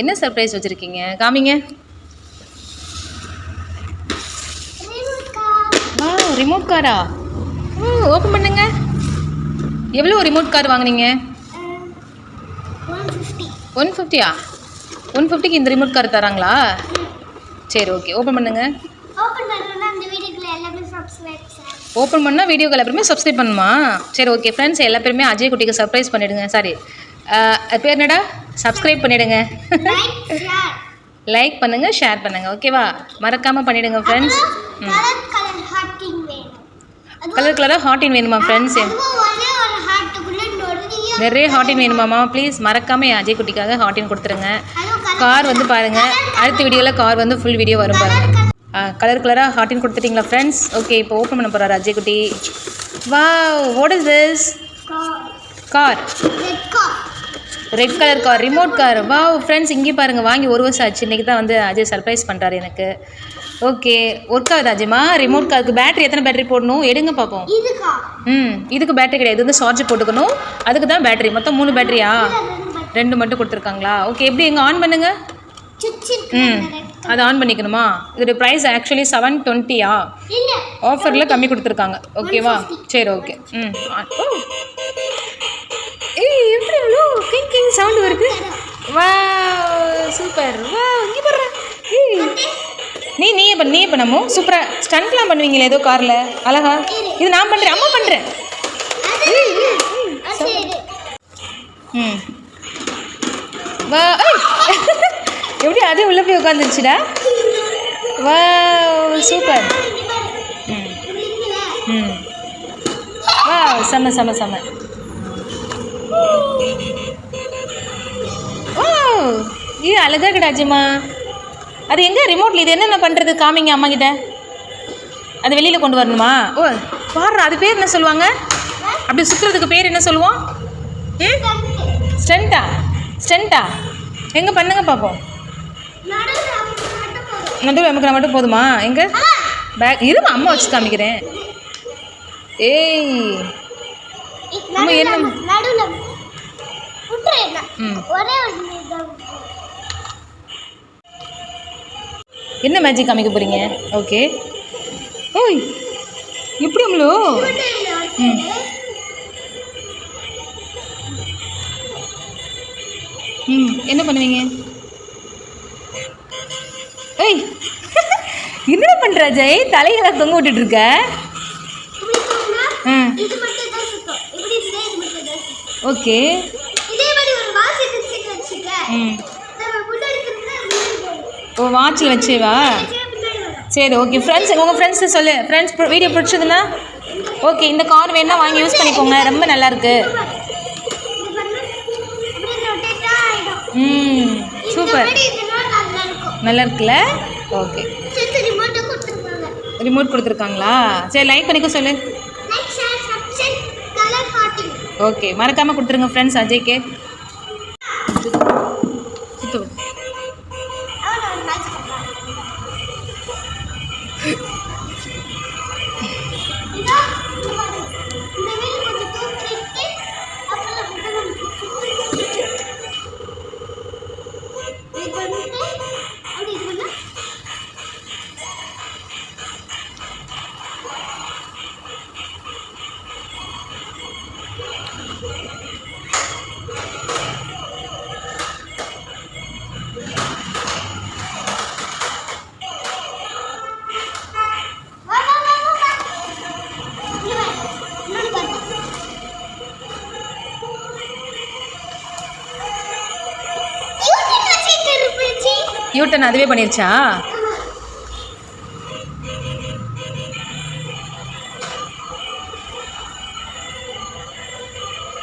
என்ன சர்ப்ரைஸ் வச்சுருக்கீங்க? காமிங்க. வா, ரிமோட் காரா? ஓப்பன் பண்ணுங்க. எவ்வளோ ரிமோட் கார் வாங்குனீங்க? 150. 150க்கு இந்த ரிமோட் கார் தராங்களா? சரி, ஓகே. ஓப்பன் பண்ணுங்க. ஓப்பன் பண்ணால் வீடியோக்கு எல்லா பேருமே சப்ஸ்கிரைப் பண்ணுமா? சரி, ஓகே ஃப்ரெண்ட்ஸ், எல்லா பேருமே அஜய் குட்டிக்கு சர்ப்ரைஸ் பண்ணிவிடுங்க. சாரி, பேர் என்னடா? சப்ஸ்கிரைப் பண்ணிவிடுங்க. லைக் பண்ணுங்கள், ஷேர் பண்ணுங்கள். ஓகேவா? மறக்காமல் பண்ணிவிடுங்க ஃப்ரெண்ட்ஸ். கலர் கலராக ஹாட்டின் வேணுமா ஃப்ரெண்ட்ஸ்? நிறைய ஹாட்டின் வேணுமாம்மா? ப்ளீஸ் மறக்காமல் என் அஜய் குட்டிக்காக ஹாட்டின் கொடுத்துருங்க. கார் வந்து பாருங்கள், அடுத்த வீடியோவில் கார் வந்து ஃபுல் வீடியோ வரும் பாருங்கள். கலர் கலராக ஹாட்டின் கொடுத்துட்டிங்களா ஃப்ரெண்ட்ஸ்? ஓகே, இப்போ ஓப்பன் பண்ண போகிறார் அஜய் குட்டி. Wow, what is this? Car. Red colour car, remote car. Wow friends, இங்கே பாருங்கள், வாங்கி 1 வருஷம் ஆச்சு. இன்றைக்கி தான் வந்து அஜய் சர்ப்ரைஸ் பண்ணுறாரு எனக்கு. ஓகே, ஒர்க் ஆகுது அஜய்மா? ரிமோட் காருக்கு பேட்டரி எத்தனை பேட்டரி போடணும்? எடுங்க பார்ப்போம். இதுக்கு பேட்டரி கிடையாது, இது வந்து சார்ஜ் போட்டுக்கணும். அதுக்கு தான் பேட்டரி. மொத்தம் 3 பேட்டரியா? 2 மட்டும் கொடுத்துருக்காங்களா? ஓகே, எப்படி எங்கே ஆன் பண்ணுங்க? அது ஆன் பண்ணிக்கணுமா? இதோட ப்ரைஸ் ஆக்சுவலி 720. ஆஃபரில் கம்மி கொடுத்துருக்காங்க. ஓகேவா? சரி, ஓகே. ஏய், எப்படி இவ்வளோ கிங் கிங் சவுண்டு வருது? வா, சூப்பர். வா, இங்கே போடுறேன். நீயே பண்ணமோ சூப்பராக ஸ்டண்ட்லாம் பண்ணுவீங்களே ஏதோ காரில், அழகா. இது நான் பண்ணுறேன், அம்மா பண்ணுறேன். வா, எப்படி அதே உள்ளே போய் உட்காந்துருச்சுடா? வா, சூப்பர். வா, செம்ம செம்ம செம்ம. ஓ, இது அழகா கிடாச்சுமா. அது எங்கே ரிமோட்டில்? இது என்னென்ன பண்ணுறது? காமிங்க அம்மா கிட்ட. அது வெளியில் கொண்டு வரணுமா? ஓ, பாடுறா, அது பேர் என்ன சொல்லுவாங்க? அப்படி சுற்றுறதுக்கு பேர் என்ன சொல்லுவோம்? ஸ்டென்ட்டா? எங்கே பண்ணுங்க பார்ப்போம். நடுவில் நமக்கு மட்டும் போதுமா? எங்கே பேக் இருமா, அம்மா வச்சு காமிக்கிறேன். ஏய், அம்மா என்ன? என்ன மேஜிக் காமிக்க போகிறீங்க? ஓகே. ஓய், எப்படி அம்மளோ? என்ன பண்ணுவீங்க? ஏய், என்ன பண்ணுற ஜெய்? தலையெல்லாம் தொங்க விட்டுட்டு இருக்க. ஓகே. ஓ, வாட்சில் வச்சேவா? சரி, ஓகே ஃப்ரெண்ட்ஸ், உங்கள் ஃப்ரெண்ட்ஸு சொல்லு. ஃப்ரெண்ட்ஸ், வீடியோ பிடிச்சதுன்னா ஓகே, இந்த கார் வேணால் வாங்கி யூஸ் பண்ணிக்கோங்க, ரொம்ப நல்லாயிருக்கு. சூப்பர், நல்லா இருக்குல்ல? ஓகே, ரிமோட் கொடுத்துருக்காங்களா? சரி, லைக் பண்ணிக்க சொல்லு. ஓகே, மறக்காமல் கொடுத்துருங்க ஃப்ரெண்ட்ஸ் அஜய்க்கு. யூட்டன் அதுவே பண்ணிருச்சா?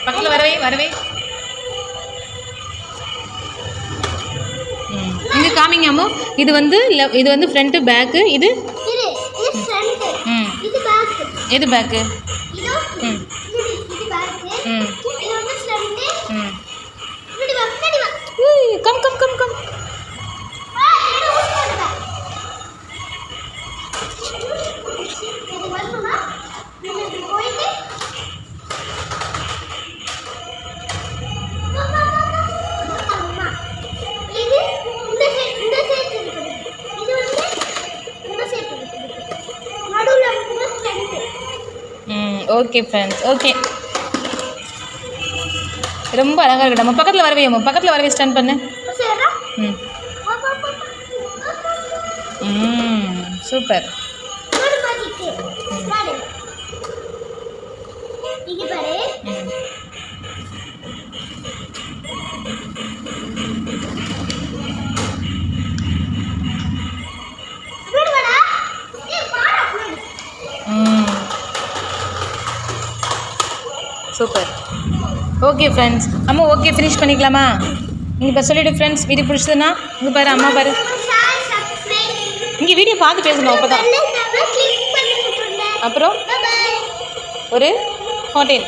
பக்கத்தில் வரவே. இங்கே காமிங்க அம்மோ. இது வந்து ஃப்ரண்ட்டு, பேக்கு. இது எது bag? Come come come come. Okay friends, okay. ரொம்ப அழகாக இருக்கட்டும். நம்ம பக்கத்தில் வரவே ஸ்டாண்ட் பண்ணு. சூப்பர். சூப்பர். ஓகே ஃப்ரெண்ட்ஸ், அம்மா ஓகே ஃபினிஷ் பண்ணிக்கலாமா? நீங்கள் இப்போ சொல்லிவிடு ஃப்ரெண்ட்ஸ். வீடியோ பிடிச்சதுன்னா இங்கே பாரு, அம்மா பாரு, இங்கே வீடியோ பார்த்து பேசணும். அப்போ தான். அப்புறம் ஒரு ஹோட்டல்